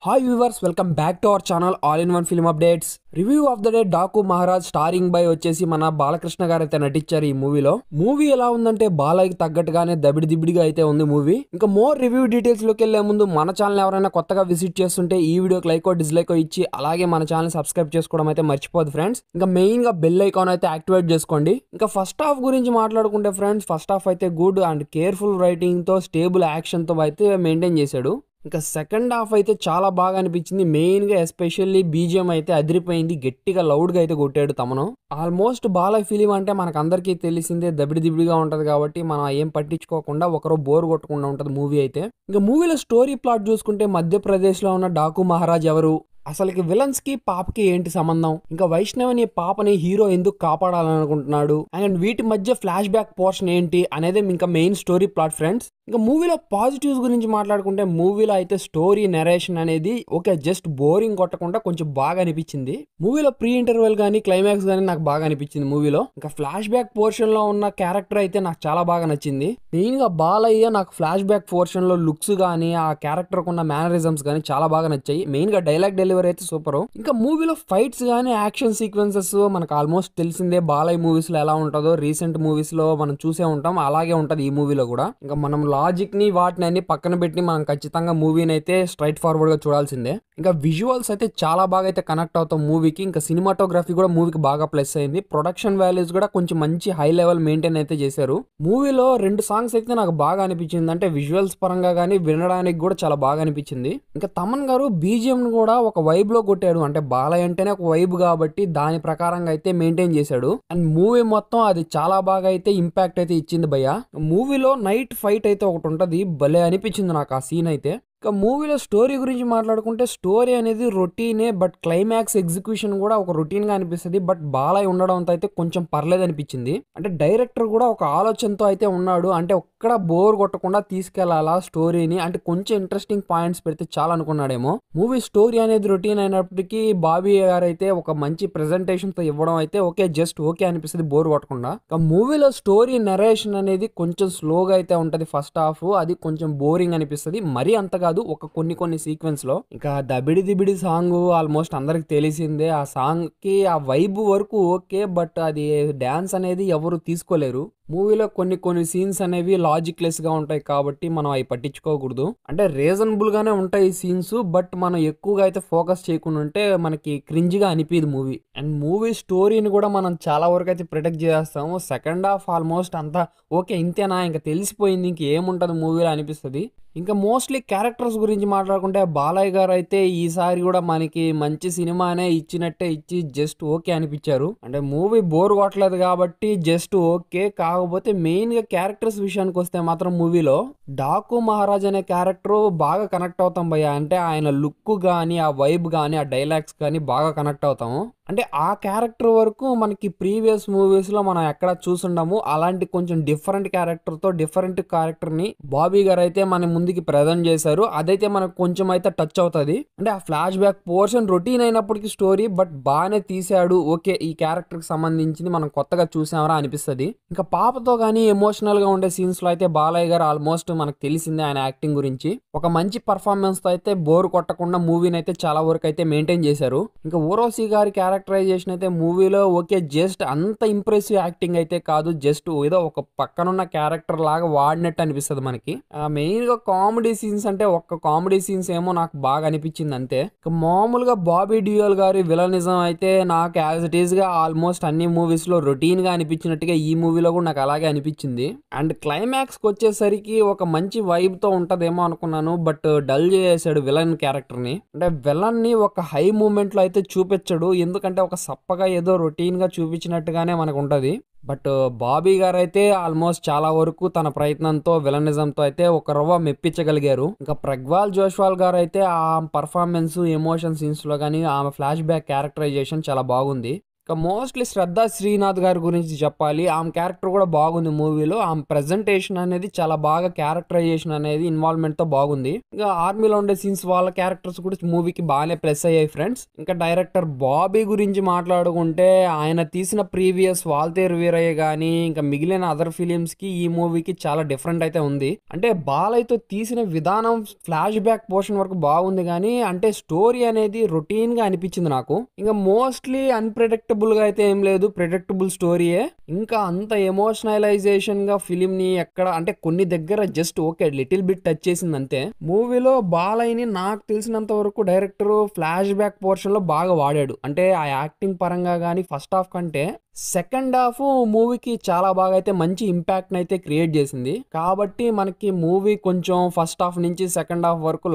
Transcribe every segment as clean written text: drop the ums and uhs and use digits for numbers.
Hi viewers, welcome back to our channel all in one film updates. Review of the day Daaku Maharaj starring by వచ్చేసి మన బాలకృష్ణ గారు అయితే నటించారు ఈ మూవీలో. మూవీ ఎలా ఉందంటే బాలయ్యకి తగ్గట్టుగానే దబిడిదిబిడిగా అయితే ఉంది మూవీ. ఇంకా మోర్ రివ్యూ డీటెయిల్స్ లోకి వెళ్లే ముందు మన ఛానల్ ఎవరైనా కొత్తగా విజిట్ చేస్తుంటే ఈ వీడియోకి లైకో డిస్లైకో ఇచ్చి అలాగే మన ఛానల్ సబ్స్క్రైబ్ చేసుకోవడం అయితే మర్చిపోదు ఫ్రెండ్స్. ఇంకా మెయిన్ గా బెల్ ఐకాన్ అయితే యాక్టివేట్ చేసుకోండి. ఇంకా ఫస్ట్ హాఫ్ గురించి మాట్లాడుకుంటే ఫ్రెండ్స్, ఫస్ట్ హాఫ్ అయితే గుడ్ అండ్ కేర్ఫుల్ రైటింగ్ తో స్టేబుల్ యాక్షన్ తో అయితే మెయింటైన్ చేశాడు. ఇంకా సెకండ్ హాఫ్ అయితే చాలా బాగా అనిపించింది. మెయిన్ గా ఎస్పెషల్లీ బీజిఎం అయితే అదిరిపోయింది, గట్టిగా లౌడ్ గా అయితే కొట్టాడు తమను. ఆల్మోస్ట్ బాలయ్య ఫిలిం అంటే మనకు అందరికీ తెలిసిందే దబిడిదిబిడిగా ఉంటది కాబట్టి మనం ఏం పట్టించుకోకుండా ఒకరో బోర్ కొట్టకుండా ఉంటది మూవీ అయితే. ఇంకా మూవీలో స్టోరీ ప్లాట్ చూసుకుంటే మధ్యప్రదేశ్ లో ఉన్న డాకు మహారాజ్ ఎవరు, అసలుకి విలన్స్ కి పాపకి ఏంటి సంబంధం, ఇంకా వైష్ణవిని పాపని హీరో ఎందుకు కాపాడాలనుకుంటున్నాడు, అండ్ వీటి మధ్య ఫ్లాష్ బ్యాక్ పోర్షన్ ఏంటి అనేది ఇంకా మెయిన్ స్టోరీ ప్లాట్ ఫ్రెండ్స్. ఇంకా మూవీలో పాజిటివ్స్ గురించి మాట్లాడుకుంటే మూవీలో అయితే స్టోరీ నెరేషన్ అనేది ఓకే, జస్ట్ బోరింగ్ కొట్టకుండా కొంచెం బాగా అనిపించింది. మూవీలో ప్రీ ఇంటర్వెల్ గానీ క్లైమాక్స్ గానీ నాకు బాగా అనిపించింది మూవీలో. ఇంకా ఫ్లాష్ బ్యాక్ పోర్షన్ లో ఉన్న క్యారెక్టర్ అయితే నాకు చాలా బాగా నచ్చింది. మెయిన్ గా బాలయ్య నాకు ఫ్లాష్ బ్యాక్ పోర్షన్ లో లుక్స్ గానీ ఆ క్యారెక్టర్ కున్న మేనరిజమ్స్ గానీ చాలా బాగా నచ్చాయి. మెయిన్ గా డైలాగ్ డెలివరీ అయితే సూపర్. ఇంకా మూవీలో ఫైట్స్ గానీ యాక్షన్ సీక్వెన్సెస్ మనకు ఆల్మోస్ట్ తెలిసిందే బాలయ్య మూవీస్ లో ఎలా ఉంటుందో, రీసెంట్ మూవీస్ లో మనం చూసే ఉంటాం, అలాగే ఉంటది ఈ మూవీలో కూడా. ఇంకా మనం లాజిక్ ని వాటిని అన్ని పక్కన పెట్టి మనం ఖచ్చితంగా మూవీని అయితే స్ట్రైట్ ఫార్వర్డ్ గా చూడాల్సిందే. ఇంకా విజువల్స్ అయితే చాలా బాగా అయితే కనెక్ట్ అవుతాం మూవీకి. ఇంకా సినిమాటోగ్రఫీ కూడా మూవీకి బాగా ప్లస్ అయింది. ప్రొడక్షన్ వాల్యూస్ కూడా కొంచెం మంచి హై లెవెల్ మెయింటైన్ అయితే చేశారు. మూవీలో 2 సాంగ్స్ అయితే నాకు బాగా అనిపించింది, అంటే విజువల్స్ పరంగా కానీ వినడానికి కూడా చాలా బాగా అనిపించింది. ఇంకా తమన్ గారు బీజిఎం కూడా ఒక వైబ్ లో కొట్టాడు, అంటే బాలయ్య అంటేనే ఒక వైబ్ కాబట్టి దాని ప్రకారంగా అయితే మెయింటైన్ చేశాడు. అండ్ మూవీ మొత్తం అది చాలా బాగా అయితే ఇంపాక్ట్ అయితే ఇచ్చింది భయ్య. మూవీలో నైట్ ఫైట్ అయితే ఒకటి ఉంటది, భలే అనిపించింది నాకు ఆ సీన్ అయితే. ఇక మూవీలో స్టోరీ గురించి మాట్లాడుకుంటే స్టోరీ అనేది రొటీనే, బట్ క్లైమాక్స్ ఎగ్జిక్యూషన్ కూడా ఒక రొటీన్ గా అనిపిస్తుంది. బట్ బాలయ్య ఉండడంతో అయితే కొంచెం పర్లేదు అనిపించింది. అంటే డైరెక్టర్ కూడా ఒక ఆలోచనతో అయితే ఉన్నాడు, అంటే ఒక్కడ బోర్ కొట్టకుండా తీసుకెళ్లాలా స్టోరీని, అంటే కొంచెం ఇంట్రెస్టింగ్ పాయింట్స్ పెడితే చాలా అనుకున్నాడేమో. మూవీ స్టోరీ అనేది రొటీన్ అయినప్పటికీ బాబీ గారు అయితే ఒక మంచి ప్రెజెంటేషన్ తో ఇవ్వడం అయితే ఓకే, జస్ట్ ఓకే అనిపిస్తుంది బోర్ కొట్టకుండా. ఇక మూవీలో స్టోరీ నరేషన్ అనేది కొంచెం స్లోగా అయితే ఉంటది ఫస్ట్ హాఫ్, అది కొంచెం బోరింగ్ అనిపిస్తుంది, మరీ అంతగా ఒక కొన్ని సీక్వెన్స్ లో. ఇంకా దబిడి దిబిడి సాంగ్ ఆల్మోస్ట్ అందరికి తెలిసిందే. ఆ సాంగ్ కి ఆ వైబ్ వరకు ఓకే, బట్ అది డాన్స్ అనేది ఎవరు తీసుకోలేరు. మూవీలో కొన్ని సీన్స్ అనేవి లాజిక్ లెస్ గా ఉంటాయి కాబట్టి మనం అవి పట్టించుకోకూడదు. అంటే రీజనబుల్ గానే ఉంటాయి ఈ సీన్స్, బట్ మనం ఎక్కువగా అయితే ఫోకస్ చేయకుండా ఉంటే మనకి క్రింజ్ గా అనిపించదు మూవీ. అండ్ మూవీ స్టోరీని కూడా మనం చాలా వరకు అయితే ప్రొటెక్ట్ చేస్తాము. సెకండ్ హాఫ్ ఆల్మోస్ట్ అంతా ఓకే ఇంతేనా, ఇంకా తెలిసిపోయింది, ఇంకేముంటది మూవీలో అనిపిస్తుంది. ఇంకా మోస్ట్లీ క్యారెక్టర్స్ గురించి మాట్లాడుకుంటే బాలయ్య గారు అయితే ఈసారి కూడా మనకి మంచి సినిమానే ఇచ్చినట్టే ఇచ్చి జస్ట్ ఓకే అనిపించారు. అంటే మూవీ బోర్ కొట్టలేదు కాబట్టి జస్ట్ ఓకే. కాకపోతే మెయిన్ గా క్యారెక్టర్స్ విషయానికి వస్తే మాత్రం మూవీలో డాకు మహారాజ్ అనే క్యారెక్టర్ బాగా కనెక్ట్ అవుతాం భయ్య. అంటే ఆయన లుక్ గానీ ఆ వైబ్ గానీ ఆ డైలాగ్స్ కానీ బాగా కనెక్ట్ అవుతాము. అంటే ఆ క్యారెక్టర్ వరకు మనకి ప్రీవియస్ మూవీస్ లో మనం ఎక్కడ చూసుండము. అలాంటి కొంచెం డిఫరెంట్ క్యారెక్టర్ తో డిఫరెంట్ క్యారెక్టర్ ని బాబీ గారు అయితే మన ముందుకి ప్రజెంట్ చేశారు. అదైతే మనకు కొంచెం అయితే టచ్ అవుతుంది. అంటే ఆ ఫ్లాష్ బ్యాక్ పోర్షన్ రొటీన్ అయినప్పటికీ స్టోరీ బట్ బాగానే తీసాడు. ఓకే, ఈ క్యారెక్టర్ కి సంబంధించింది మనం కొత్తగా చూసామరా అనిపిస్తుంది. ఇంకా పాపతో కానీ ఎమోషనల్ గా ఉండే సీన్స్ లో అయితే బాలయ్య గారు ఆల్మోస్ట్ మనకు తెలిసిందే ఆయన యాక్టింగ్ గురించి. ఒక మంచి పర్ఫార్మెన్స్ తో అయితే బోర్ కొట్టకుండా మూవీని అయితే చాలా వరకు అయితే మెయింటైన్ చేశారు. ఇంకా ఊర్వశి గారి క్యారెక్టరైజేషన్ అయితే మూవీలో ఓకే, జస్ట్ అంత ఇంప్రెసివ్ యాక్టింగ్ అయితే కాదు, జస్ట్ ఏదో ఒక పక్కనున్న క్యారెక్టర్ లాగా వాడినట్టు అనిపిస్తుంది మనకి. మెయిన్ గా కామెడీ సీన్స్ అంటే ఒక్క కామెడీ సీన్స్ ఏమో నాకు బాగా అనిపించింది అంతే. మామూలుగా బాబీ డియోల్ గారి విలనిజం అయితే నాకు యాజ్ ఇట్ ఈస్ గా ఆల్మోస్ట్ అన్ని మూవీస్ లో రొటీన్ గా అనిపించినట్టుగా ఈ మూవీలో కూడా నాకు అలాగే అనిపించింది. అండ్ క్లైమాక్స్ కి వచ్చేసరికి ఒక మంచి వైబ్ తో ఉంటదేమో అనుకున్నాను, బట్ డల్ చేసాడు విలన్ క్యారెక్టర్ ని. అంటే విలన్ ని ఒక హై మూమెంట్ లో అయితే చూపించడు, ఎందుకంటే ఒక సప్పగా ఏదో రొటీన్ గా చూపించినట్టుగానే మనకు ఉంటది. బట్ బాబీ గారు అయితే ఆల్మోస్ట్ చాలా వరకు తన ప్రయత్నంతో విలనిజంతో అయితే ఒక రవ్వ మెప్పించగలిగారు. ఇంకా ప్రగ్వాల్ జోస్వాల్ గారు అయితే ఆ పర్ఫార్మెన్స్ ఎమోషన్ సీన్స్ లో కానీ ఆమె ఫ్లాష్ బ్యాక్ క్యారెక్టరైజేషన్ చాలా బాగుంది. ఇక మోస్ట్లీ శ్రద్ధ శ్రీనాథ్ గారి గురించి చెప్పాలి. ఆమె క్యారెక్టర్ కూడా బాగుంది మూవీలో. ఆమె ప్రెజెంటేషన్ అనేది చాలా బాగా, క్యారెక్టరైజేషన్ అనేది ఇన్వాల్వ్మెంట్‌తో బాగుంది. ఇంకా ఆర్మీలో ఉండే సీన్స్ వాళ్ళ క్యారెక్టర్స్ కూడా మూవీకి బాగానే ప్లస్ అయ్యాయి ఫ్రెండ్స్. ఇంకా డైరెక్టర్ బాబీ గురించి మాట్లాడుకుంటే ఆయన తీసిన ప్రీవియస్ వాల్తేరు వీరయ్య గానీ, ఇంకా మిగిలిన అదర్ ఫిలిమ్స్‌కి ఈ మూవీకి చాలా డిఫరెంట్ అయితే ఉంది. అంటే బాలయ్యతో తీసిన విధానం ఫ్లాష్ బ్యాక్ పోర్షన్ వరకు బాగుంది కానీ, అంటే స్టోరీ అనేది రొటీన్‌గా అనిపించింది నాకు. ఇంకా మోస్ట్లీ అన్‌ప్రెడిక్టబుల్‌గా అయితే ఏం లేదు. ప్రెడిక్టబుల్ స్టోరీయే. ఇంకా అంత ఎమోషనలైజేషన్‌గా ఫిలింని ఎక్కడ అంటే కొన్ని దగ్గర just okay little bit touch చేసింది అంతే. మూవీలో బాలయ్యని నాకు తెలిసినంత వరకు డైరెక్టర్ ఫ్లాష్ బ్యాక్ పోర్షన్‌లో బాగా వాడాడు. అంటే ఆ యాక్టింగ్ పరంగా గానీ ఫస్ట్ హాఫ్ కంటే సెకండ్ హాఫ్ మూవీకి చాలా బాగా అయితే మంచి ఇంపాక్ట్ అయితే క్రియేట్ చేసింది. కాబట్టి మనకి మూవీ కొంచెం ఫస్ట్ హాఫ్ నుంచి సెకండ్ హాఫ్ వరకు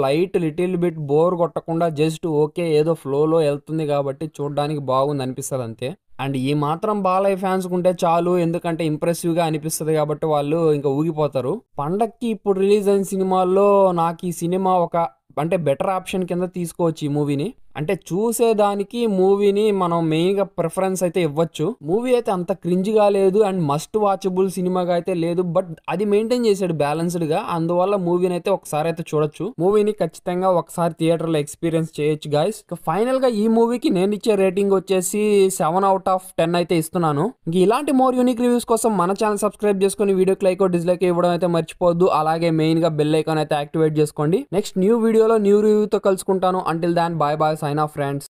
లిటిల్ బిట్ బోర్ కొట్టకుండా జస్ట్ ఓకే ఏదో ఫ్లోలో వెళ్తుంది కాబట్టి చూడడానికి బాగుంది అనిపిస్తుంది అంతే. అండ్ ఈ మాత్రం బాలయ్య ఫ్యాన్స్ ఉంటే చాలు, ఎందుకంటే ఇంప్రెసివ్ గా అనిపిస్తుంది కాబట్టి వాళ్ళు ఇంకా ఊగిపోతారు. పండక్కి ఇప్పుడు రిలీజ్ అయిన సినిమాల్లో నాకు ఈ సినిమా ఒక అంటే బెటర్ ఆప్షన్ కింద తీసుకోవచ్చు ఈ మూవీని. అంటే చూసేదానికి మూవీని మనం మెయిన్గా ప్రిఫరెన్స్ అయితే ఇవ్వచ్చు. మూవీ అయితే అంత క్రింజ్గా లేదు అండ్ మస్ట్ వాచబుల్ సినిమాగా అయితే లేదు, బట్ అది మెయింటైన్ చేశాడు బ్యాలెన్స్డ్ గా. అందువల్ల మూవీని అయితే ఒకసారి అయితే చూడొచ్చు. మూవీని ఖచ్చితంగా ఒకసారి థియేటర్లో ఎక్స్పీరియన్స్ చేయొచ్చు గాయస్. ఫైనల్ గా ఈ మూవీకి నేను ఇచ్చే రేటింగ్ వచ్చేసి 7/10 అయితే ఇస్తున్నాను. ఇంక ఇలాంటి మోర్ యూనిక్ రివ్యూస్ కోసం మన ఛానల్ సబ్స్క్రైబ్ చేసుకుని వీడియోకి లైక్ డిస్లైక్ ఇవ్వడం అయితే మర్చిపోద్దు. అలాగే మెయిన్ గా బెల్ ఐకాన్ అయితే యాక్టివేట్ చేసుకోండి. నెక్స్ట్ న్యూ వీడియోలో న్యూ రివ్యూతో కలుసుకుంటాను. Until then bye bye, sign off friends.